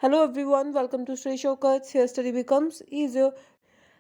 Hello everyone, welcome to Sri Showcuts. Here study becomes easier.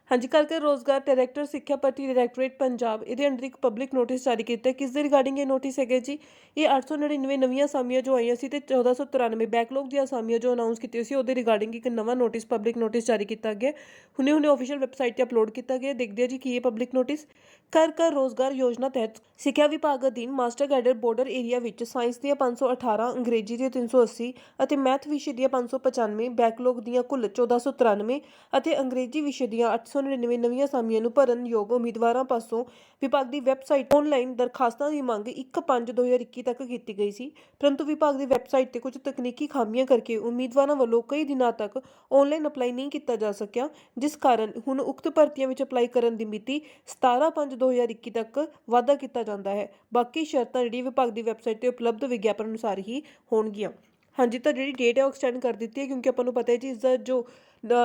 ਹਾਂਜੀ ਕਰਕੇ ਰੋਜ਼ਗਾਰ director ਸਿੱਖਿਆ ਭਰਤੀ ਡਾਇਰੈਕਟੋਰੇਟ ਪੰਜਾਬ ਇਹਦੇ ਅੰਡਰ ਇੱਕ ਪਬਲਿਕ ਨੋਟਿਸ ਜਾਰੀ ਕੀਤਾ। ਕਿਸ ਦੇ ਰਿਗਾਰਡਿੰਗ ਇਹ ਨੋਟਿਸ ਹੈਗੇ ਜੀ? ਇਹ 899 ਨਵੀਆਂ ਅਸਾਮੀਆਂ ਜੋ ਆਈਆਂ ਸੀ ਤੇ 1493 ਬੈਕਲੌਗ ਦੀਆਂ ਅਸਾਮੀਆਂ ਜੋ ਅਨਾਉਂਸ ਕੀਤੀਆਂ ਸੀ ਉਹਦੇ ਰਿਗਾਰਡਿੰਗ ਇੱਕ ਨਵਾਂ ਨੋਟਿਸ ਪਬਲਿਕ ਨੋਟਿਸ ਜਾਰੀ ਕੀਤਾ ਗਿਆ। ਹੁਣੇ ਆਫੀਸ਼ੀਅਲ ਵੈਬਸਾਈਟ ਤੇ ਅਪਲੋਡ ਕੀਤਾ ਗਿਆ। ਦੇਖਦੇ ਆ ਜੀ ਕੀ ਇਹ ਪਬਲਿਕ ਨੋਟਿਸ। ਘਰ ਰੋਜ਼ਗਾਰ ਯੋਜਨਾ ਤਹਿਤ ਸਿੱਖਿਆ ਵਿਭਾਗ ਅਧੀਨ ਮਾਸਟਰ ਕੈਡਰ ਬਾਰਡਰ ਏਰੀਆ ਵਿੱਚ ਸਾਇੰਸ ਦੀਆਂ 518, ਅੰਗਰੇਜ਼ੀ ਦੀਆਂ 380 ਅਤੇ ਮੈਥ ਵਿਸ਼ੇ ਦੀਆਂ 595, ਬੈਕਲੌਗ ਦੀਆਂ ਕੁੱਲ 1493 ਅਤੇ ਅੰਗਰੇਜ਼ੀ ਵਿਸ਼ੇ ਦੀਆਂ 899 ਨਵੀਆਂ ਅਸਾਮੀਆਂ ਨੂੰ ਭਰਨ ਯੋਗ ਉਮੀਦਵਾਰਾਂ ਪਾਸੋਂ ਵਿਭਾਗ ਦੀ ਵੈਬਸਾਈਟ ਆਨਲਾਈਨ ਦਰਖਾਸਤਾਂ ਦੀ ਮੰਗ 1/5/2021 ਤੱਕ ਕੀਤੀ ਗਈ ਸੀ। ਪਰੰਤੂ ਵਿਭਾਗ ਦੀ ਵੈਬਸਾਈਟ ਤੇ ਕੁਝ ਤਕਨੀਕੀ ਖਾਮੀਆਂ ਕਰਕੇ ਉਮੀਦਵਾਰਾਂ ਵੱਲੋਂ ਕਈ ਦਿਨਾਂ ਤੱਕ ਆਨਲਾਈਨ ਅਪਲਾਈ ਨਹੀਂ ਕੀਤਾ ਜਾ ਸਕਿਆ, ਜਿਸ ਕਾਰਨ ਹੁਣ ਉਕਤ ਭਰਤੀਆਂ ਵਿੱਚ ਅਪਲਾਈ ਕਰਨ ਦੀ ਮਿਤੀ 17/5/2021 ਤੱਕ ਵਾਧਾ ਕੀਤਾ ਜਾਂਦਾ ਹੈ। ਬਾਕੀ ਸ਼ਰਤਾਂ ਜਿਹੜੀ ਵਿਭਾਗ ਦੀ ਵੈਬਸਾਈਟ ਤੇ ਉਪਲਬਧ ਵਿਗਿਆਪਨ ਅਨੁਸਾਰ ਹੀ ਹੋਣਗੀਆਂ। ਹਾਂਜੀ, ਤਾਂ ਜਿਹੜੀ ਡੇਟ ਹੈ ਉਹ ਐਕਸਟੈਂਡ ਕਰ ਦਿੱਤੀ ਹੈ ਕਿਉਂਕਿ ਆਪਾਂ ਨੂੰ ਪਤਾ ਹੈ ਜੀ ਇਸਦਾ ਜੋ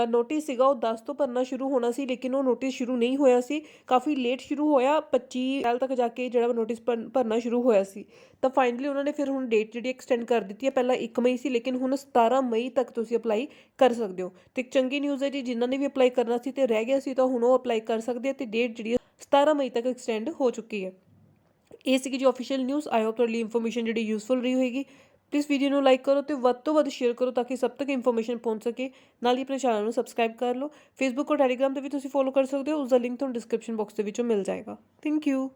ਨੋਟਿਸ ਸੀਗਾ ਉਹ 10 ਤੋਂ ਭਰਨਾ ਸ਼ੁਰੂ ਹੋਣਾ ਸੀ, ਲੇਕਿਨ ਉਹ ਨੋਟਿਸ ਸ਼ੁਰੂ ਨਹੀਂ ਹੋਇਆ ਸੀ, ਕਾਫੀ ਲੇਟ ਸ਼ੁਰੂ ਹੋਇਆ। 25 ਅਪ੍ਰੈਲ ਤੱਕ ਜਾ ਕੇ ਜਿਹੜਾ ਨੋਟਿਸ ਭਰਨਾ ਸ਼ੁਰੂ ਹੋਇਆ ਸੀ। ਤਾਂ ਫਾਈਨਲੀ ਉਹਨਾਂ ਨੇ ਫਿਰ ਹੁਣ ਡੇਟ ਜਿਹੜੀ ਐਕਸਟੈਂਡ ਕਰ ਦਿੱਤੀ ਹੈ। ਪਹਿਲਾਂ 1 ਮਈ ਸੀ, ਲੇਕਿਨ ਹੁਣ 17 ਮਈ ਤੱਕ ਤੁਸੀਂ ਅਪਲਾਈ ਕਰ ਸਕਦੇ ਹੋ। ਤੇ ਇੱਕ ਚੰਗੀ ਨਿਊਜ਼ ਹੈ ਜੀ, ਜਿਨ੍ਹਾਂ ਨੇ ਵੀ ਅਪਲਾਈ ਕਰਨਾ ਸੀ ਤੇ ਰਹਿ ਗਿਆ ਸੀ ਤਾਂ ਹੁਣ ਉਹ ਅਪਲਾਈ ਕਰ ਸਕਦੇ ਆ ਤੇ ਡੇਟ ਜਿਹੜੀ 17 ਮਈ ਤੱਕ ਐਕਸਟੈਂਡ ਹੋ ਚੁੱਕੀ ਹੈ। ਇਹ ਸੀਗੀ ਜੀ ਆਫੀਸ਼ੀਅਲ ਨਿਊਜ਼। ਆਈ ਹੋਪ ਤੁਹਾਡੀ ਇਨਫੋਰਮੇਸ਼ਨ ਜਿਹੜੀ ਯੂਜ਼ਫੁਲ ਰਹੀ ਹੋਏਗੀ। ਪਲੀਜ਼ ਵੀਡੀਓ ਨੂੰ ਲਾਈਕ ਕਰੋ ਤੇ ਵੱਧ ਤੋਂ ਵੱਧ ਸ਼ੇਅਰ ਕਰੋ ਤਾਂ ਕਿ ਸਭ ਤੱਕ ਇਨਫੋਰਮੇਸ਼ਨ ਪਹੁੰਚ ਸਕੇ। ਨਾਲ ਹੀ ਆਪਣੇ ਚੈਨਲ ਨੂੰ ਸਬਸਕ੍ਰਾਈਬ ਕਰ ਲਓ। ਫੇਸਬੁੱਕ ਔਰ ਟੈਲੀਗ੍ਰਾਮ ਤੇ ਵੀ ਤੁਸੀਂ ਫੋਲੋ ਕਰ ਸਕਦੇ ਹੋ, ਉਸਦਾ ਲਿੰਕ ਤੁਹਾਨੂੰ ਡਿਸਕ੍ਰਿਪਸ਼ਨ ਬਾਕਸ ਦੇ ਵਿੱਚੋਂ ਮਿਲ ਜਾਏਗਾ। Thank you.